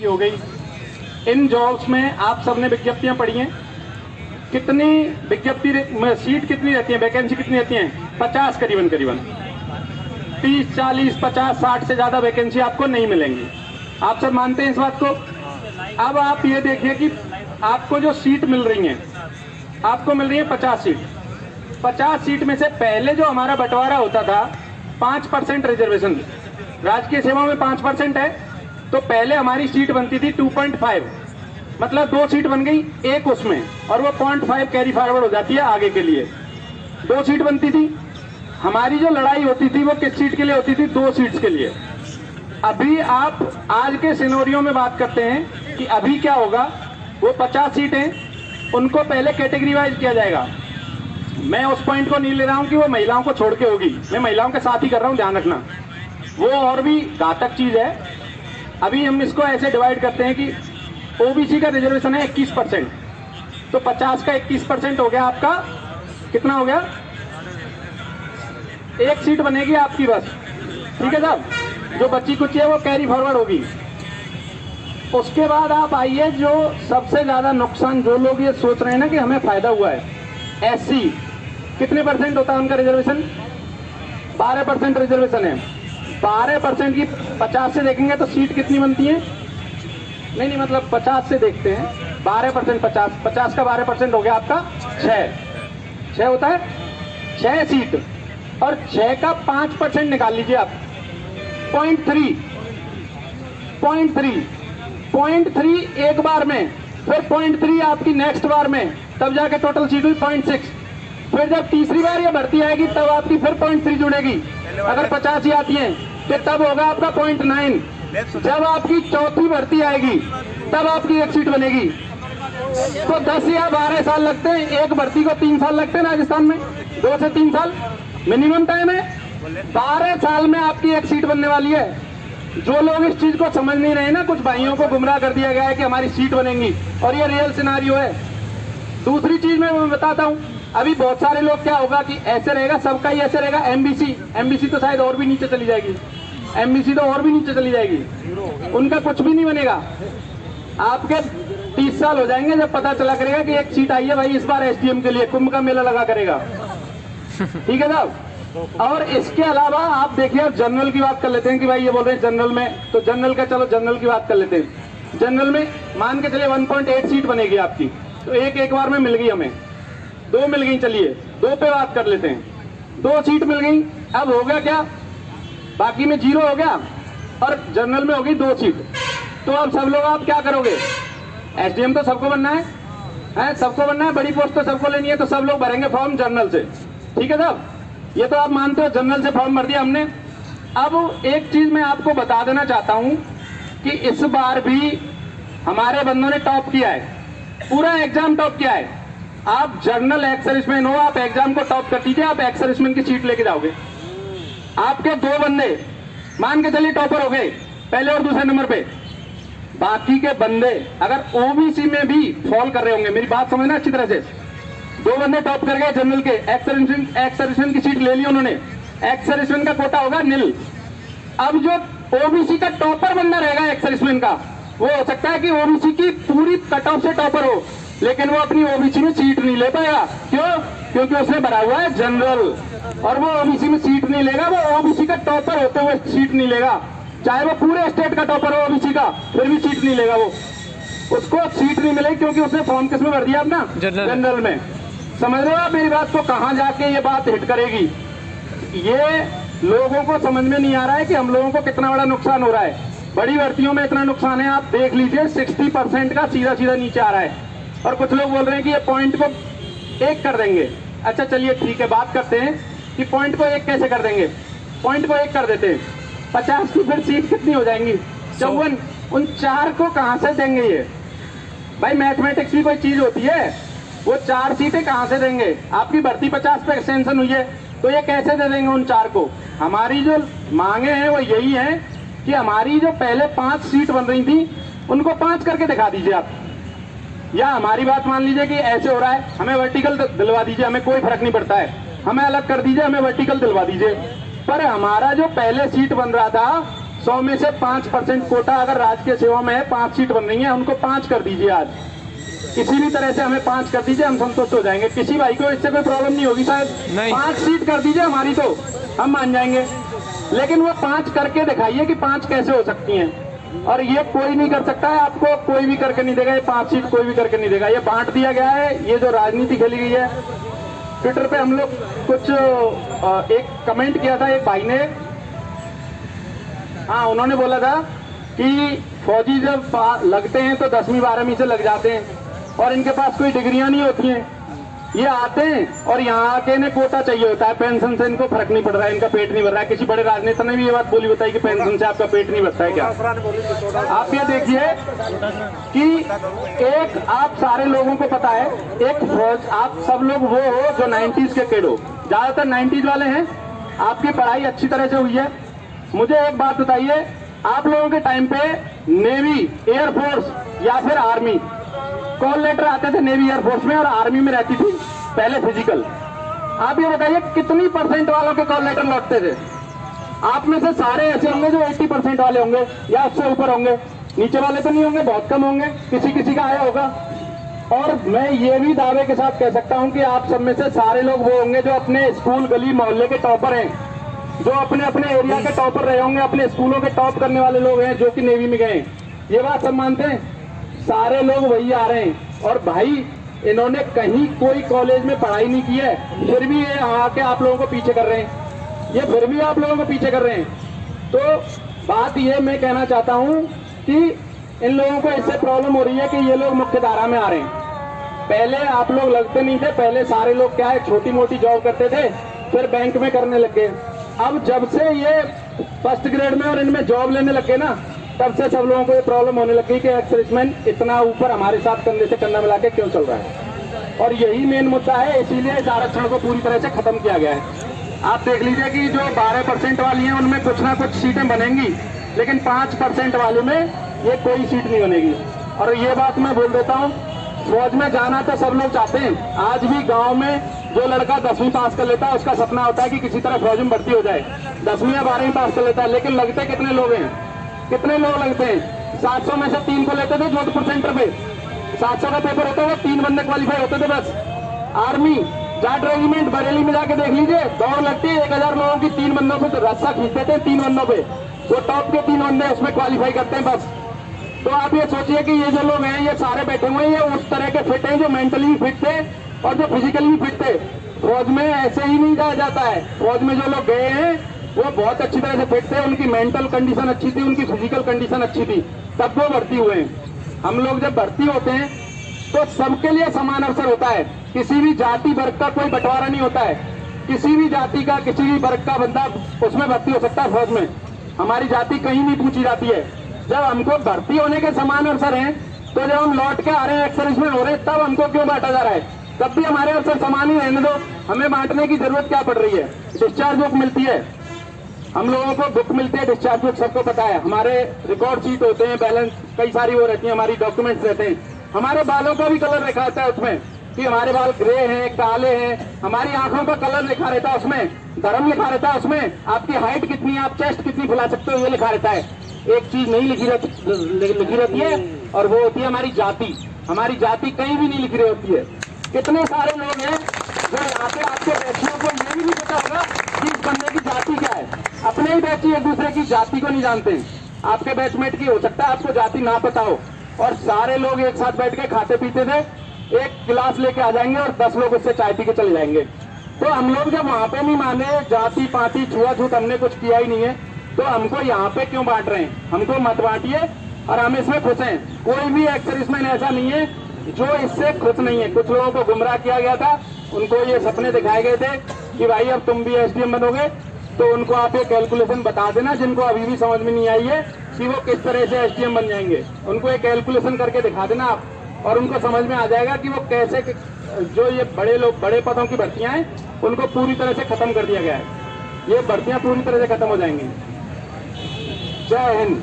की हो गई। इन जॉब्स में आप सबने विज्ञप्तियां पढ़ी हैं, कितनी विज्ञप्ति सीट कितनी रहती है, वैकेंसी कितनी रहती है? 50 करीबन 30, 40, 50, 60 से ज्यादा वैकेंसी आपको नहीं मिलेंगी। आप सब मानते हैं इस बात को? अब आप ये देखिए कि आपको जो सीट मिल रही है, आपको मिल रही है 50 सीट। 50 सीट में से पहले जो हमारा बंटवारा होता था 5% रिजर्वेशन, राजकीय सेवा में 5% है, तो पहले हमारी सीट बनती थी 2.5, मतलब 2 सीट बन गई एक उसमें, और वो 0.5 कैरी फॉरवर्ड हो जाती है आगे के लिए। 2 सीट बनती थी। हमारी जो लड़ाई होती थी वो किस सीट के लिए होती थी? 2 सीट्स के लिए। अभी आप आज के सिनेरियो में बात करते हैं कि अभी क्या होगा। वो 50 सीटें उनको पहले कैटेगरी वाइज किया जाएगा। मैं उस पॉइंट को नहीं ले रहा हूं कि वो महिलाओं को छोड़ के होगी, मैं महिलाओं के साथ ही कर रहा हूं, ध्यान रखना। वो और भी घातक चीज है। अभी हम इसको ऐसे डिवाइड करते हैं कि ओबीसी का रिजर्वेशन है 21%, तो 50 का 21% हो गया आपका, कितना हो गया? 1 सीट बनेगी आपकी बस, ठीक है साहब। जो बच्ची कुछ है वो कैरी फॉरवर्ड होगी। उसके बाद आप आइए, जो सबसे ज्यादा नुकसान, जो लोग ये सोच रहे हैं ना कि हमें फायदा हुआ है, एससी कितने परसेंट होता है उनका रिजर्वेशन? 12% रिजर्वेशन है। 12% की 50 से देखेंगे तो सीट कितनी बनती है? नहीं, मतलब 50 से देखते हैं, 12% 50 का 12% हो गया आपका 6 होता है, 6 सीट। और 6 का 5% निकाल लीजिए आप, 0.3 एक बार में, फिर 0.3 आपकी नेक्स्ट बार में, तब जाके टोटल सीट हुई 0.6। फिर जब तीसरी बार ये भर्ती आएगी तब आपकी फिर 0.3 जुड़ेगी। अगर 50 ही आती है तो तब होगा आपका 0.9। जब आपकी चौथी भर्ती आएगी तब आपकी 1 सीट बनेगी। तो 10 या 12 साल लगते हैं, एक भर्ती को 3 साल लगते हैं राजस्थान में, 2 से 3 साल मिनिमम टाइम है। 12 साल में आपकी 1 सीट बनने वाली है। जो लोग इस चीज को समझ नहीं रहे ना, कुछ भाइयों को गुमराह कर दिया गया है कि हमारी सीट बनेंगी, और ये रियल सिनारियो है। दूसरी चीज मैं बताता हूं, अभी बहुत सारे लोग, क्या होगा कि ऐसे रहेगा, सबका ही ऐसे रहेगा। एमबीसी तो शायद और भी नीचे चली जाएगी, एमबीसी तो और भी नीचे चली जाएगी, उनका कुछ भी नहीं बनेगा। आपके 30 साल हो जाएंगे जब पता चला करेगा कि 1 सीट आई है भाई इस बार एसडीएम के लिए, कुंभ का मेला लगा करेगा, ठीक है साहब। और इसके अलावा आप देखिए, अब जनरल की बात कर लेते हैं कि भाई ये बोल रहे हैं जनरल में, तो जनरल का, चलो जनरल की बात कर लेते हैं। जनरल में मान के चलिए 1.8 सीट बनेगी आपकी, तो एक बार में मिल गई, हमें 2 मिल गई। चलिए 2 पे बात कर लेते हैं, 2 सीट मिल गई। अब हो गया क्या? बाकी में 0 हो गया, और जनरल में हो गई 2 सीट। तो अब सब लोग आप क्या करोगे? एसडीएम तो सबको बनना है, सबको बनना है, बड़ी पोस्ट तो सबको लेनी है, तो सब लोग भरेंगे फॉर्म जनरल से, ठीक है साहब। ये तो आप मानते हो, जनरल से फॉर्म भर दिया हमने। अब एक चीज मैं आपको बता देना चाहता हूं कि इस बार भी हमारे बंदों ने टॉप किया है, पूरा एग्जाम टॉप किया है। आप जर्नल एक्स सर्विसमैन हो, आप एग्जाम को टॉप कर दीजिए, आप एक्स सर्विसमैन की सीट लेके जाओगे। आपके 2 बंदे मान के चलिए टॉपर हो गए, पहले और दूसरे नंबर पे। बाकी के बंदे अगर ओबीसी में भी फॉल कर रहे होंगे, मेरी बात समझना अच्छी तरह से, 2 बंदे टॉप कर गए जनरल के, एक्स सर्विसमैन की सीट ले ली उन्होंने, एक्स सर्विसमैन का कोटा होगा नील। अब जो ओबीसी का टॉपर बंदा रहेगा एक्स सर्विसमैन का, वो हो सकता है कि ओबीसी की पूरी कट ऑफ से टॉपर हो, लेकिन वो अपनी ओबीसी में सीट नहीं ले पाएगा। क्यों? क्योंकि उसने भरा हुआ है जनरल, और वो ओबीसी में सीट नहीं लेगा। वो ओबीसी का टॉपर होते हुए सीट नहीं लेगा, चाहे वो पूरे स्टेट का टॉपर हो ओबीसी का, फिर भी सीट नहीं लेगा। वो उसको सीट नहीं मिलेगी क्योंकि उसने फॉर्म किस में भर दिया अपना? जनरल में। समझ रहे हो आप मेरी बात को? कहां जाके ये बात हिट करेगी, ये लोगों को समझ में नहीं आ रहा है कि हम लोगों को कितना बड़ा नुकसान हो रहा है। बड़ी भर्तियों में इतना नुकसान है, आप देख लीजिए 60% का सीधा नीचे आ रहा है। और कुछ लोग बोल रहे हैं कि ये पॉइंट को 1 कर देंगे। अच्छा चलिए ठीक है, बात करते हैं कि पॉइंट को 1 कैसे कर देंगे। पॉइंट को 1 कर देते हैं, 50 की फिर सीट कितनी हो जाएंगी? 54। उन 4 को कहां से देंगे ये? भाई मैथमेटिक्स भी कोई चीज होती है, वो 4 सीटें कहां से देंगे? आपकी भर्ती 50 पे एक्सटेंशन हुई है, तो ये कैसे दे देंगे उन 4 को? हमारी जो मांगे हैं वो यही है कि हमारी जो पहले 5 सीट बन रही थी उनको 5 करके दिखा दीजिए आप, या हमारी बात मान लीजिए कि ऐसे हो रहा है, हमें वर्टिकल दिलवा दीजिए, हमें कोई फर्क नहीं पड़ता है, हमें अलग कर दीजिए, हमें वर्टिकल दिलवा दीजिए। पर हमारा जो पहले सीट बन रहा था 100 में से 5% कोटा अगर राजकीय सेवा में है, 5 सीट बन रही है, उनको 5 कर दीजिए आज। किसी भी तरह से हमें 5 कर दीजिए, हम संतुष्ट हो जाएंगे। किसी भाई को इससे कोई प्रॉब्लम नहीं होगी शायद। 5 सीट कर दीजिए हमारी, तो हम मान जाएंगे। लेकिन वो 5 करके दिखाइए कि 5 कैसे हो सकती हैं। और ये कोई नहीं कर सकता है, आपको कोई भी करके नहीं देगा। ये 5 सीट कोई भी करके नहीं देगा। ये बांट दिया गया है। ये जो राजनीति खेली गई है, ट्विटर पे हम लोग कुछ एक कमेंट किया था एक भाई ने। हाँ, उन्होंने बोला था कि फौजी जब लगते हैं तो 10वीं 12वीं से लग जाते हैं और इनके पास कोई डिग्रियां नहीं होती हैं। ये आते हैं और यहाँ आके इन्हें कोटा चाहिए होता है। पेंशन से इनको फर्क नहीं पड़ रहा है, इनका पेट नहीं भर रहा है। किसी बड़े राजनेता ने भी ये बात बोली बताई कि पेंशन से आपका पेट नहीं भरता है क्या? आप ये देखिए कि एक आप सारे लोगों को पता है, एक फौज, आप सब लोग वो हो जो 90s के किड हो, ज्यादातर 90s वाले हैं। आपकी पढ़ाई अच्छी तरह से हुई है। मुझे एक बात बताइए, आप लोगों के टाइम पे नेवी, एयरफोर्स या फिर आर्मी कॉल लेटर आते थे नेवी एयरफोर्स में और आर्मी में रहती थी पहले फिजिकल। आप ये बताइए कितनी % वालों के कॉल लेटर लौटते थे? आप में से सारे ऐसे होंगे जो 80% वाले होंगे या उससे ऊपर होंगे। नीचे वाले तो नहीं होंगे, बहुत कम होंगे, किसी किसी का आया होगा। और मैं ये भी दावे के साथ कह सकता हूं कि आप सब में से सारे लोग वो होंगे जो अपने स्कूल, गली, मोहल्ले के टॉपर हैं, जो अपने अपने एरिया के टॉपर रहे होंगे, अपने स्कूलों के टॉप करने वाले लोग हैं जो कि नेवी में गए। ये बात सब मानते हैं? सारे लोग वही आ रहे हैं। और भाई, इन्होंने कहीं कोई कॉलेज में पढ़ाई नहीं की है, फिर भी ये आके आप लोगों को पीछे कर रहे हैं। ये फिर भी आप लोगों को पीछे कर रहे हैं। तो बात ये मैं कहना चाहता हूं कि इन लोगों को इससे प्रॉब्लम हो रही है कि ये लोग मुख्य धारा में आ रहे हैं। पहले आप लोग लगते नहीं थे। पहले सारे लोग क्या है, छोटी मोटी जॉब करते थे, फिर बैंक में करने लग गए। अब जब से ये फर्स्ट ग्रेड में और इनमें जॉब लेने लगे ना, तब से सब लोगों को ये प्रॉब्लम होने लगी कि एक्स सर्विसमैन इतना ऊपर हमारे साथ कंधे से कंधा मिला के क्यों चल रहा है। और यही मेन मुद्दा है, इसीलिए इस आरक्षण को पूरी तरह से खत्म किया गया है। आप देख लीजिए कि जो 12% वाली हैं उनमें कुछ ना कुछ सीटें बनेंगी, लेकिन 5% वाले में ये कोई सीट नहीं बनेगी। और ये बात मैं बोल देता हूँ, फौज में जाना तो सब लोग चाहते हैं। आज भी गाँव में जो लड़का 10वीं पास कर लेता है, उसका सपना होता है कि किसी तरह फौज में भर्ती हो जाए। 10वीं या 12वीं पास कर लेता है, लेकिन लगते कितने लोग हैं? कितने लोग लगते हैं? 700 में से 3 को लेते थे जोधपुर सेंटर पे। 700 का पेपर होता है, 3 बंदे क्वालिफाई होते थे बस। आर्मी जाट रेजिमेंट बरेली में जाके देख लीजिए, दौड़ लगती है 1000 लोगों की, 3 बंदों से तो रस्सा खींचते थे 3 बंदों पे। वो टॉप के 3 बंदे उसमें क्वालिफाई करते हैं बस। तो आप ये सोचिए कि ये जो लोग हैं, ये सारे बैठे हुए हैं, ये उस तरह के फिट हैं जो मेंटली फिट थे और जो फिजिकली फिट थे। फौज में ऐसे ही नहीं जाया जाता है। फौज में जो लोग गए हैं वो बहुत अच्छी तरह से फिट थे, उनकी मेंटल कंडीशन अच्छी थी, उनकी फिजिकल कंडीशन अच्छी थी, तब वो भर्ती हुए हैं। हम लोग जब भर्ती होते हैं तो सबके लिए समान अवसर होता है। किसी भी जाति वर्ग का कोई बंटवारा नहीं होता है। किसी भी जाति का, किसी भी वर्ग का बंदा उसमें भर्ती हो सकता है फौज में। हमारी जाति कहीं नहीं पूछी जाती है। जब हमको भर्ती होने के समान अवसर हैं, तो जब हम लौट के आ रहे हैं, एक्स सर्विसमैन हो रहे हैं, तब हमको क्यों बांटा जा रहा है? तब भी हमारे अवसर समान ही रहने दो। हमें बांटने की जरूरत क्या पड़ रही है? डिस्चार्ज बुक मिलती है, हम लोगों को बुक मिलती है, डिस्चार्ज बुक सबको पता है। हमारे रिकॉर्ड शीट होते हैं, बैलेंस कई सारी वो रहती है, हमारी डॉक्यूमेंट्स रहते हैं। हमारे बालों का भी कलर लिखा रहता है उसमें कि हमारे बाल ग्रे हैं, काले हैं। हमारी आंखों का कलर लिखा रहता है उसमें, धर्म लिखा रहता है उसमें, आपकी हाइट कितनी है, आप चेस्ट कितनी फुला सकते हो, ये लिखा रहता है। एक चीज नहीं लिखी रहती है, और वो होती है हमारी जाति। हमारी जाति कहीं भी नहीं लिखी रही होती है। कितने सारे लोग हैं जो यहाँ पे आपके बैचियों को ये भी नहीं पता होगा कि इस बंदे की जाति क्या है। अपने ही बैची एक दूसरे की जाति को नहीं जानते हैं। आपके बैचमेट की हो सकता है आपको जाति ना पता हो, और सारे लोग एक साथ बैठ के खाते पीते थे, एक गिलास लेके आ जाएंगे और 10 लोग उससे चाय पी के चले जाएंगे। तो हम लोग जब वहां पे नहीं माने, जाति पाति छुआछूत हमने कुछ किया ही नहीं है, तो हमको यहाँ पे क्यों बांट रहे हैं? हमको मत बांटिए और हम इसमें खुश हैं। कोई भी एक्स सर्विसमैन ऐसा नहीं है जो इससे खुश नहीं है। कुछ लोगों को गुमराह किया गया था, उनको ये सपने दिखाए गए थे कि भाई अब तुम भी एसडीएम बनोगे, तो उनको आप ये कैलकुलेशन बता देना, जिनको अभी भी समझ में नहीं आई है कि वो किस तरह से एसडीएम बन जाएंगे। उनको एक कैलकुलेशन करके दिखा देना आप, और उनको समझ में आ जाएगा कि वो कैसे, जो ये बड़े लोग, बड़े पदों की भर्तियां हैं, उनको पूरी तरह से खत्म कर दिया गया है। ये भर्तियां पूरी तरह से खत्म हो जाएंगी। जय हिंद।